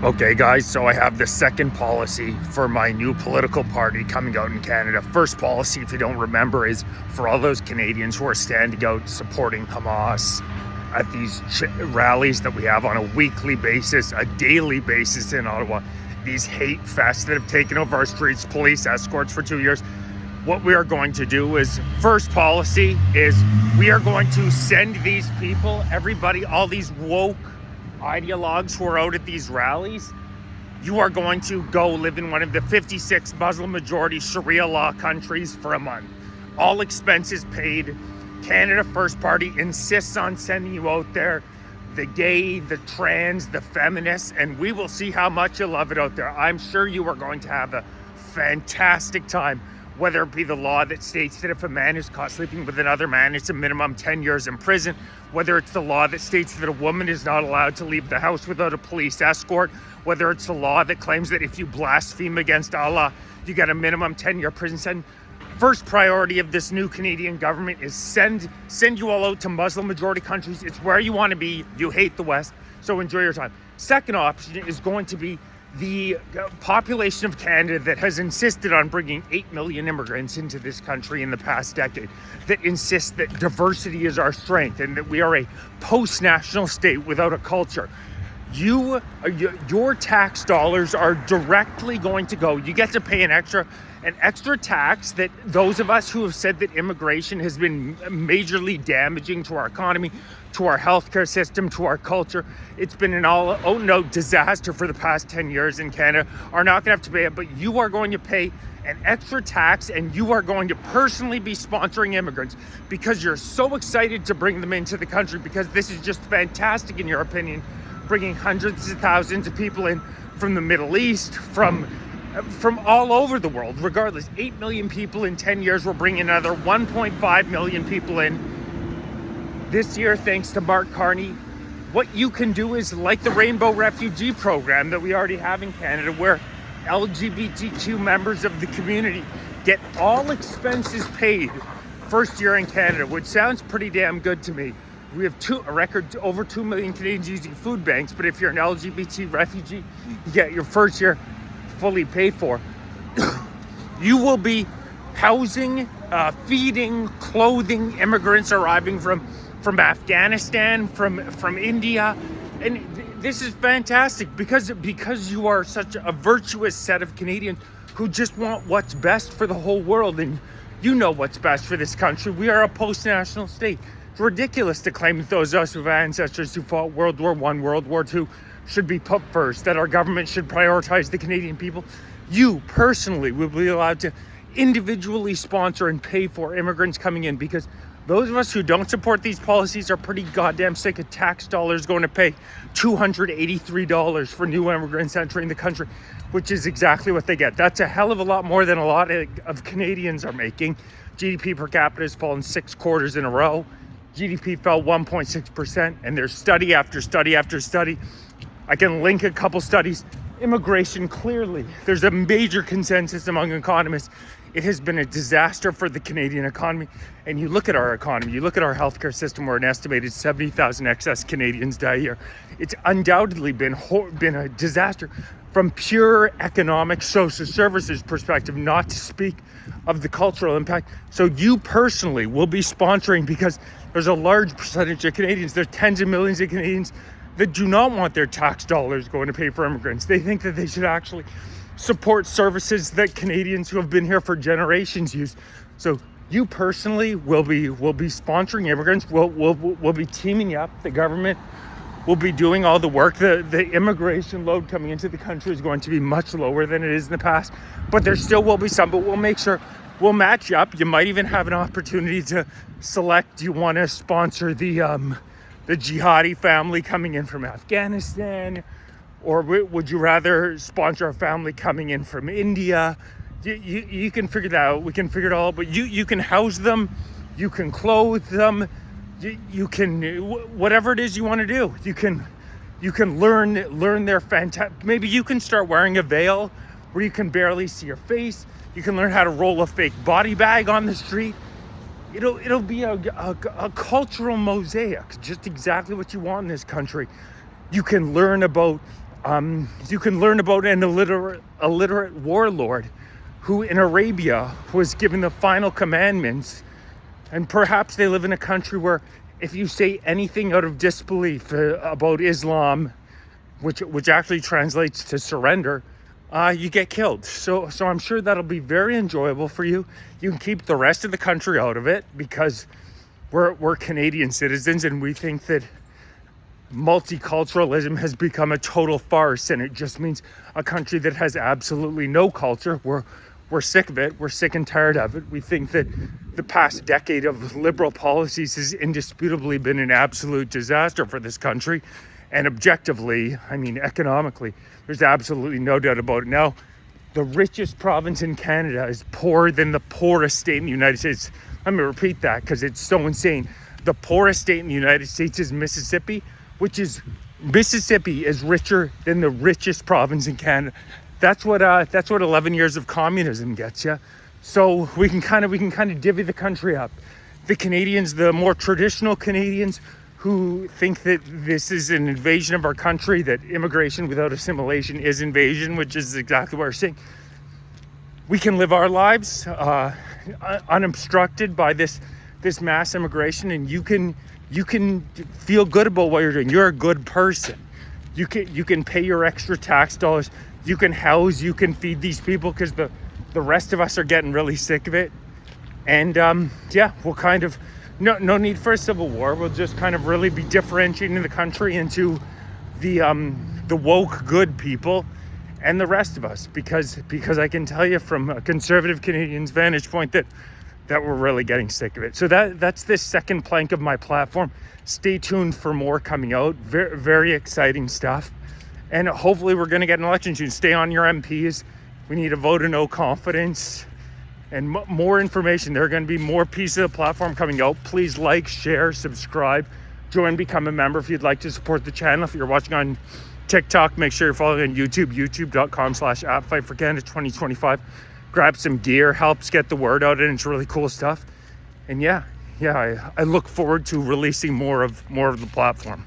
Okay, guys, so I have the second policy for my new political party coming out in Canada. First policy, if you don't remember, is for all those Canadians who are standing out supporting Hamas at these rallies that we have on a weekly basis, a daily basis in Ottawa. These hate fests that have taken over our streets, police escorts for 2 years. What we are going to do is, first policy is we are going to send these people, everybody, all these woke ideologues who are out at these rallies, you are going to go live in one of the 56 Muslim majority Sharia law countries for a month. All expenses paid. Canada First Party insists on sending you out there, the gay, the trans, the feminists, and we will see how much you love it out there. I'm sure you are going to have a fantastic time, whether it be the law that states that if a man is caught sleeping with another man, it's a minimum 10 years in prison, whether it's the law that states that a woman is not allowed to leave the house without a police escort, whether it's the law that claims that if you blaspheme against Allah, you get a minimum 10-year prison sentence. First priority of this new Canadian government is send you all out to Muslim majority countries. It's where you want to be. You hate the West, so enjoy your time. Second option is going to be the population of Canada that has insisted on bringing 8 million immigrants into this country in the past decade, that insists that diversity is our strength and that we are a post-national state without a culture. Your tax dollars are directly going to go. You get to pay an extra tax that those of us who have said that immigration has been majorly damaging to our economy, to our healthcare system, to our culture. It's been an all-out disaster for the past 10 years in Canada, are not going to have to pay it, but you are going to pay an extra tax and you are going to personally be sponsoring immigrants because you're so excited to bring them into the country, because this is just fantastic in your opinion, bringing hundreds of thousands of people in from the Middle East, from all over the world. Regardless, 8 million people in 10 years. We're bringing another 1.5 million people in this year, thanks to Mark Carney. What you can do is like the Rainbow Refugee Program that we already have in Canada, where LGBTQ members of the community get all expenses paid first year in Canada, which sounds pretty damn good to me. We have a record over 2 million Canadians using food banks, but if you're an LGBT refugee, you get your first year fully paid for. You will be housing, feeding, clothing immigrants arriving from Afghanistan, from India, and this is fantastic because you are such a virtuous set of Canadians who just want what's best for the whole world, and you know what's best for this country. We are a post-national state. It's ridiculous to claim that those of us who have ancestors who fought World War I, World War II should be put first, that our government should prioritize the Canadian people. You personally will be allowed to individually sponsor and pay for immigrants coming in, because those of us who don't support these policies are pretty goddamn sick of tax dollars going to pay $283 for new immigrants entering the country, which is exactly what they get. That's a hell of a lot more than a lot of Canadians are making. GDP per capita has fallen 6 quarters in a row. GDP fell 1.6%, and there's study after study after study. I can link a couple studies. Immigration, clearly, there's a major consensus among economists. It has been a disaster for the Canadian economy. And you look at our economy, you look at our healthcare system, where an estimated 70,000 excess Canadians die a year. It's undoubtedly been a disaster from pure economic social services perspective, not to speak of the cultural impact. So you personally will be sponsoring, because there's a large percentage of Canadians, there's tens of millions of Canadians that do not want their tax dollars going to pay for immigrants. They think that they should actually support services that Canadians who have been here for generations use. So you personally will be sponsoring immigrants. We'll be teaming up. The government will be doing all the work. The immigration load coming into the country is going to be much lower than it is in the past, but there still will be some, but we'll make sure we'll match up. You might even have an opportunity to select, do you want to sponsor the jihadi family coming in from Afghanistan, or would you rather sponsor a family coming in from India? You can figure that out. We can figure it all out. But you can house them, you can clothe them, you can whatever it is you want to do. You can learn their fantastic. Maybe you can start wearing a veil where you can barely see your face. You can learn how to roll a fake body bag on the street. It'll be a cultural mosaic, just exactly what you want in this country. You can learn about You can learn about an illiterate warlord who in Arabia was given the final commandments. And perhaps they live in a country where if you say anything out of disbelief about Islam, which actually translates to surrender, you get killed. So I'm sure that'll be very enjoyable for you. You can keep the rest of the country out of it because we're Canadian citizens, and we think that multiculturalism has become a total farce, and it just means a country that has absolutely no culture. We're sick of it. We're sick and tired of it. We think that the past decade of liberal policies has indisputably been an absolute disaster for this country. And objectively, I mean economically, there's absolutely no doubt about it. Now, the richest province in Canada is poorer than the poorest state in the United States. Let me repeat that because it's so insane. The poorest state in the United States is Mississippi, Mississippi is richer than the richest province in Canada. That's what 11 years of communism gets you. So we can kind of divvy the country up. The Canadians, the more traditional Canadians who think that this is an invasion of our country, that immigration without assimilation is invasion, which is exactly what we're saying. We can live our lives unobstructed by this mass immigration, and you can feel good about what you're doing. You're a good person. You can pay your extra tax dollars. You can house, you can feed these people because the rest of us are getting really sick of it. And we'll kind of, no need for a civil war. We'll just kind of really be differentiating the country into the woke good people and the rest of us, because I can tell you from a conservative Canadian's vantage point that we're really getting sick of it. So that's this second plank of my platform. Stay tuned for more coming out. Very, very exciting stuff. And hopefully we're going to get an election soon. Stay on your MPs. We need a vote of no confidence and more information. There are going to be more pieces of the platform coming out. Please like, share, subscribe, join, become a member if you'd like to support the channel. If you're watching on TikTok, make sure you're following on YouTube, youtube.com/@FightForCanada2025. Grab some gear, helps get the word out, and it's really cool stuff. And I look forward to releasing more of the platform.